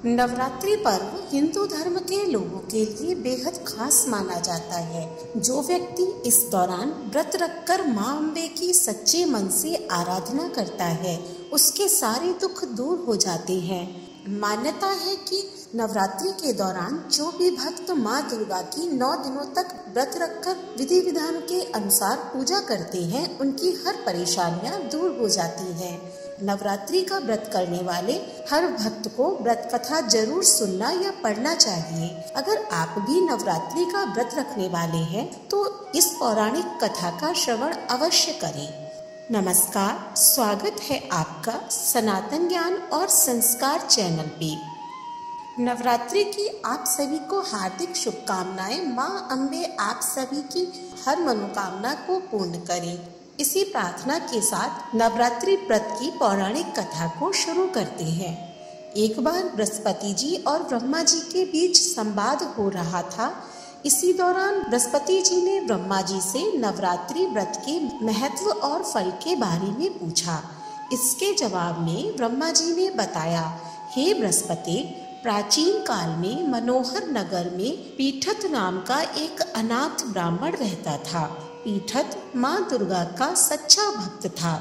नवरात्रि पर्व हिंदू धर्म के लोगों के लिए बेहद खास माना जाता है। जो व्यक्ति इस दौरान व्रत रखकर मां अम्बे की सच्चे मन से आराधना करता है, उसके सारे दुख दूर हो जाते हैं। मान्यता है कि नवरात्रि के दौरान जो भी भक्त मां दुर्गा की 9 दिनों तक व्रत रखकर विधि विधान के अनुसार पूजा करते हैं, उनकी हर परेशानियां दूर हो जाती हैं। नवरात्रि का व्रत करने वाले हर भक्त को व्रत कथा जरूर सुनना या पढ़ना चाहिए। अगर आप भी नवरात्रि का व्रत रखने वाले हैं तो इस पौराणिक कथा का श्रवण अवश्य करें। नमस्कार, स्वागत है आपका सनातन ज्ञान और संस्कार चैनल पे। नवरात्रि की आप सभी को हार्दिक शुभकामनाएं। मां अम्बे आप सभी की हर मनोकामना को पूर्ण करे। इसी प्रार्थना के साथ नवरात्रि व्रत की पौराणिक कथा को शुरू करते हैं। एक बार बृहस्पति जी और ब्रह्मा जी के बीच संवाद हो रहा था। इसी दौरान बृहस्पति जी ने ब्रह्मा जी से नवरात्रि व्रत के महत्व और फल के बारे में पूछा। इसके जवाब में ब्रह्मा जी ने बताया, हे बृहस्पति, प्राचीन काल में मनोहर नगर में पीठत नाम का एक अनाथ ब्राह्मण रहता था। पीठत मां दुर्गा का सच्चा भक्त था।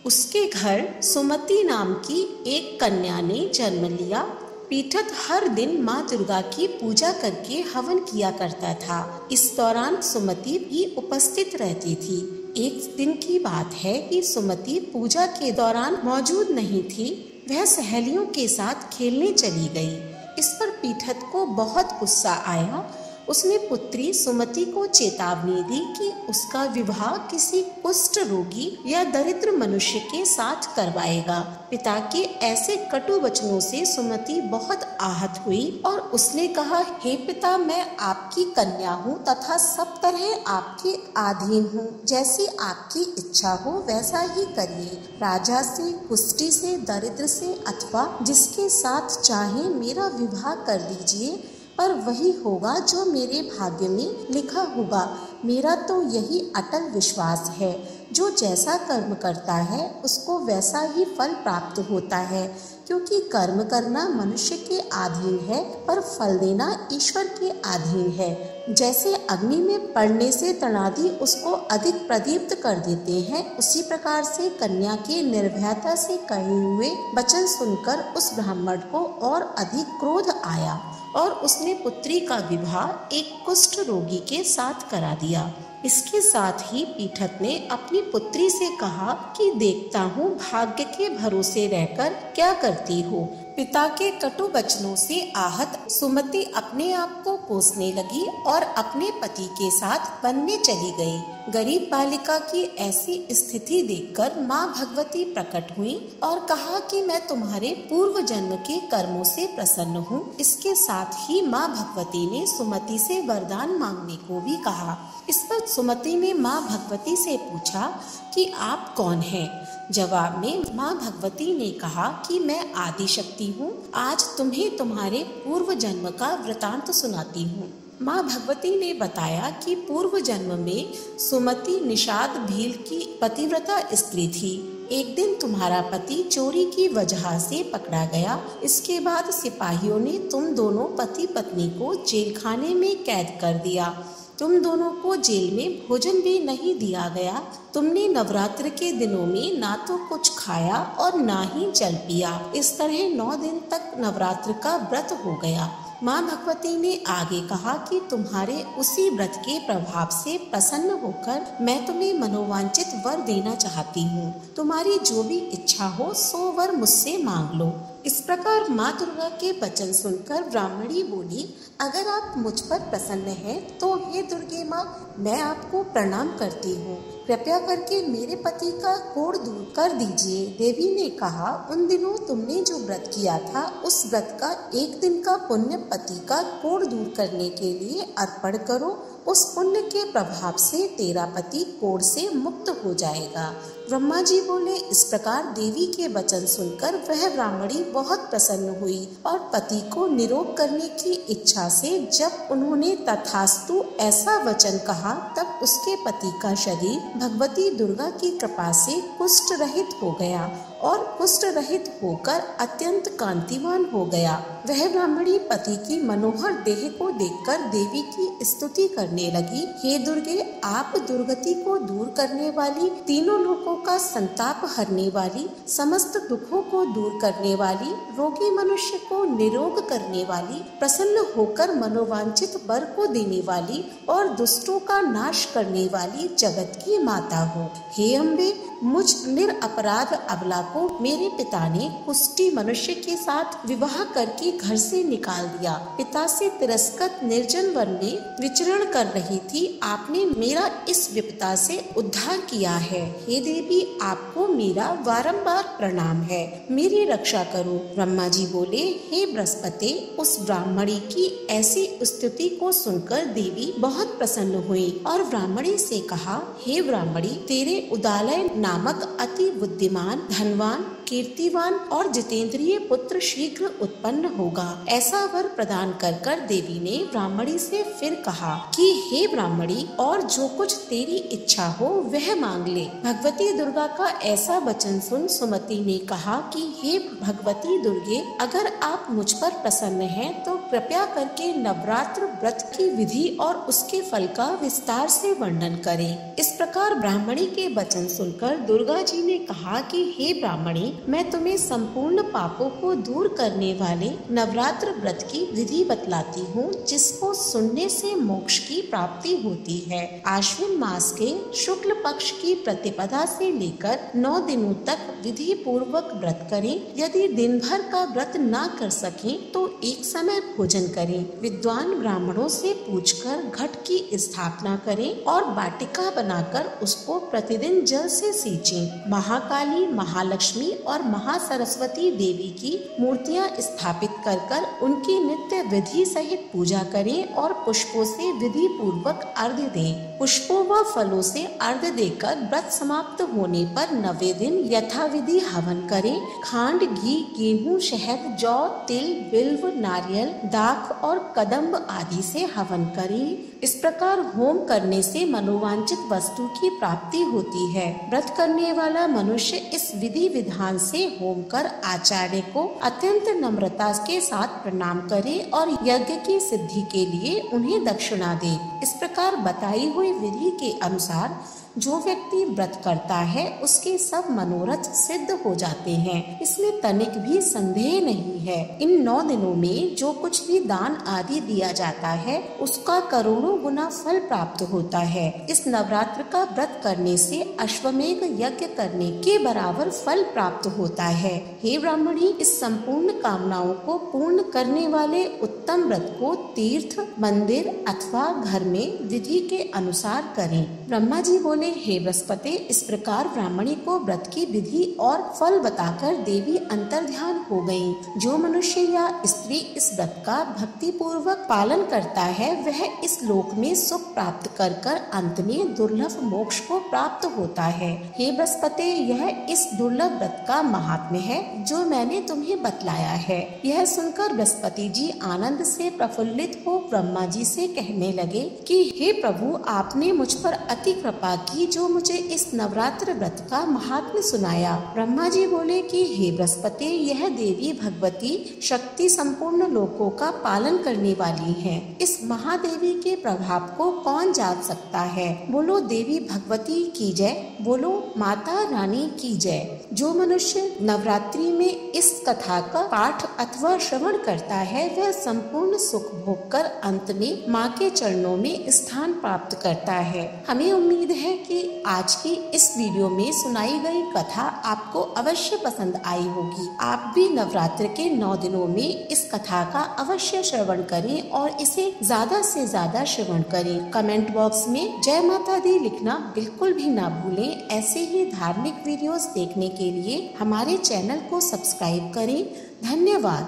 उसके घर सुमति नाम की एक कन्या ने जन्म लिया। पीठत हर दिन मां दुर्गा की पूजा करके हवन किया करता था। इस दौरान सुमति भी उपस्थित रहती थी। एक दिन की बात है कि सुमति पूजा के दौरान मौजूद नहीं थी। वह सहेलियों के साथ खेलने चली गई। इस पर पीठत को बहुत गुस्सा आया। उसने पुत्री सुमति को चेतावनी दी कि उसका विवाह किसी कुष्ठ रोगी या दरिद्र मनुष्य के साथ करवाएगा। पिता के ऐसे कटु वचनों से सुमति बहुत आहत हुई और उसने कहा, हे पिता, मैं आपकी कन्या हूँ तथा सब तरह आपके अधीन हूँ। जैसी आपकी इच्छा हो वैसा ही करिए। राजा से, कुष्ठी से, दरिद्र से अथवा जिसके साथ चाहे मेरा विवाह कर दीजिए, पर वही होगा जो मेरे भाग्य में लिखा होगा। मेरा तो यही अटल विश्वास है। जो जैसा कर्म करता है उसको वैसा ही फल प्राप्त होता है, क्योंकि कर्म करना मनुष्य के अधीन है पर फल देना ईश्वर के अधीन है। जैसे अग्नि में पड़ने से तनादि उसको अधिक प्रदीप्त कर देते हैं, उसी प्रकार से कन्या के निर्भयता से कहे हुए वचन सुनकर उस ब्राह्मण को और अधिक क्रोध आया और उसने पुत्री का विवाह एक कुष्ठ रोगी के साथ करा दिया। इसके साथ ही पीठत ने अपनी पुत्री से कहा कि देखता हूँ भाग्य के भरोसे रहकर क्या करती हो। पिता के कटु वचनों से आहत सुमति अपने आप को कोसने लगी और अपने पति के साथ वन में चली गई। गरीब बालिका की ऐसी स्थिति देखकर माँ भगवती प्रकट हुई और कहा कि मैं तुम्हारे पूर्व जन्म के कर्मों से प्रसन्न हूँ। इसके साथ ही माँ भगवती ने सुमति से वरदान मांगने को भी कहा। इस पर सुमति ने माँ भगवती से पूछा कि आप कौन हैं? जवाब में माँ भगवती ने कहा कि मैं आदि शक्ति हूँ। आज तुम्हें तुम्हारे पूर्व जन्म का वृतांत सुनाती हूँ। माँ भगवती ने बताया कि पूर्व जन्म में सुमति निषाद भील की पतिव्रता स्त्री थी। एक दिन तुम्हारा पति चोरी की वजह से पकड़ा गया। इसके बाद सिपाहियों ने तुम दोनों पति पत्नी को जेल खाने में कैद कर दिया। तुम दोनों को जेल में भोजन भी नहीं दिया गया। तुमने नवरात्र के दिनों में ना तो कुछ खाया और ना ही जल पिया। इस तरह 9 दिन तक नवरात्र का व्रत हो गया। माँ भगवती ने आगे कहा कि तुम्हारे उसी व्रत के प्रभाव से प्रसन्न होकर मैं तुम्हें मनोवांछित वर देना चाहती हूँ। तुम्हारी जो भी इच्छा हो सो वर मुझसे मांग लो। इस प्रकार माँ दुर्गा के वचन सुनकर ब्राह्मणी बोली, अगर आप मुझ पर प्रसन्न हैं तो हे दुर्गे माँ, मैं आपको प्रणाम करती हूँ। कृपया करके मेरे पति का कोढ़ दूर कर दीजिए। देवी ने कहा, उन दिनों तुमने जो व्रत किया था उस व्रत का एक दिन का पुण्य पति का कोढ़ दूर करने के लिए अर्पण करो। उस पुण्य के प्रभाव से तेरा पति कोढ़ से मुक्त हो जाएगा। ब्रह्मा जी बोले। इस प्रकार देवी के वचन सुनकर वह ब्राह्मणी बहुत प्रसन्न हुई और पति को निरोग करने की इच्छा से जब उन्होंने तथास्तु ऐसा वचन कहा, तब उसके पति का शरीर भगवती दुर्गा की कृपा से कुष्ठ रहित हो गया और कुष्ठ रहित होकर अत्यंत कांतिवान हो गया। वह ब्राह्मणी पति की मनोहर देह को देखकर देवी की स्तुति करने लगी। हे दुर्गे, आप दुर्गति को दूर करने वाली, तीनों लोकों का संताप हरने वाली, समस्त दुखों को दूर करने वाली, रोगी मनुष्य को निरोग करने वाली, प्रसन्न होकर मनोवांछित वर को देने वाली और दुष्टों का नाश करने वाली जगत की माता हो। हे अम्बे, मुझ निरपराध अबला को मेरे पिता ने कुष्ठी मनुष्य के साथ विवाह करके घर से निकाल दिया। पिता से तिरस्कृत निर्जन वन में विचरण कर रही थी, आपने मेरा इस विपदा से उद्धार किया है। हे देवी, आपको मेरा बारंबार प्रणाम है, मेरी रक्षा करो। ब्रह्मा जी बोले, हे बृहस्पति, उस ब्राह्मणी की ऐसी स्तुति को सुनकर देवी बहुत प्रसन्न हुई और ब्राह्मणी से कहा, हे ब्राह्मणी, तेरे उदालय नामक अति बुद्धिमान, धनवान, कीर्तिवान और जितेंद्रिय पुत्र शीघ्र उत्पन्न होगा। ऐसा वर प्रदान कर देवी ने ब्राह्मणी से फिर कहा कि हे ब्राह्मणी, और जो कुछ तेरी इच्छा हो वह मांग ले। भगवती दुर्गा का ऐसा वचन सुन सुमति ने कहा कि हे भगवती दुर्गे, अगर आप मुझ पर प्रसन्न हैं तो कृपया करके नवरात्र व्रत की विधि और उसके फल का विस्तार से वर्णन करें। इस प्रकार ब्राह्मणी के वचन सुनकर दुर्गा जी ने कहा कि हे ब्राह्मणी, मैं तुम्हें संपूर्ण पापों को दूर करने वाले नवरात्र व्रत की विधि बतलाती हूँ, जिसको सुनने से मोक्ष की प्राप्ति होती है। आश्विन मास के शुक्ल पक्ष की प्रतिपदा से लेकर 9 दिनों तक विधि पूर्वक व्रत करें। यदि दिन भर का व्रत न कर सकें तो एक समय भोजन करें। विद्वान ब्राह्मणों से पूछकर घट की स्थापना करें और वाटिका बनाकर उसको प्रतिदिन जल से सींचें। महाकाली, महालक्ष्मी और महासरस्वती देवी की मूर्तियां स्थापित कर उनकी नित्य विधि सहित पूजा करें और पुष्पों से विधि पूर्वक अर्घ्य दें। पुष्पों व फलों से अर्घ्य देकर व्रत समाप्त होने पर 9वें दिन यथाविधि हवन करें। खांड, घी, गेहूं, शहद, जौ, तिल, बिल्व, नारियल, दाख और कदम्ब आदि से हवन करें। इस प्रकार होम करने से मनोवांछित वस्तु की प्राप्ति होती है। व्रत करने वाला मनुष्य इस विधि विधान से होम कर आचार्य को अत्यंत नम्रता के साथ प्रणाम करे और यज्ञ की सिद्धि के लिए उन्हें दक्षिणा दे। इस प्रकार बताई हुई विधि के अनुसार जो व्यक्ति व्रत करता है उसके सब मनोरथ सिद्ध हो जाते हैं, इसमें तनिक भी संदेह नहीं है। इन 9 दिनों में जो कुछ भी दान आदि दिया जाता है उसका करोड़ों गुना फल प्राप्त होता है। इस नवरात्र का व्रत करने से अश्वमेध यज्ञ करने के बराबर फल प्राप्त होता है। हे ब्राह्मणी, इस संपूर्ण कामनाओं को पूर्ण करने वाले उत्तम व्रत को तीर्थ, मंदिर अथवा घर में विधि के अनुसार करें। ब्रह्मा जी बोले, हे बृहस्पति, इस प्रकार ब्राह्मणी को व्रत की विधि और फल बताकर देवी अंतर्ध्यान हो गयी। जो मनुष्य या स्त्री इस व्रत का भक्ति पूर्वक पालन करता है वह इस लोक में सुख प्राप्त कर अंत में दुर्लभ मोक्ष को प्राप्त होता है। हे बृहस्पति, यह इस दुर्लभ व्रत का महात्म्य है जो मैंने तुम्हें बतलाया है। यह सुनकर बृहस्पति जी आनंद से प्रफुल्लित हो ब्रह्मा जी से कहने लगे कि हे प्रभु, आपने मुझ पर अति कृपा की जो मुझे इस नवरात्र व्रत का महात्म्य सुनाया। ब्रह्मा जी बोले कि हे बृहस्पति, यह देवी भगवती शक्ति संपूर्ण लोकों का पालन करने वाली है। इस महादेवी के प्रभाव को कौन जान सकता है? बोलो देवी भगवती की जय, बोलो माता रानी की जय। जो मनुष्य नवरात्रि में इस कथा का पाठ अथवा श्रवण करता है वह संपूर्ण सुख भोग कर अंत में माँ के चरणों में स्थान प्राप्त करता है। हमें उम्मीद है कि आज की इस वीडियो में सुनाई गई कथा आपको अवश्य पसंद आई होगी। आप भी नवरात्र के 9 दिनों में इस कथा का अवश्य श्रवण करें और इसे ज्यादा से ज्यादा श्रवण करें। कमेंट बॉक्स में जय माता दी लिखना बिल्कुल भी ना भूलें। ऐसे ही धार्मिक वीडियोस देखने के लिए हमारे चैनल को सब्सक्राइब करें। धन्यवाद।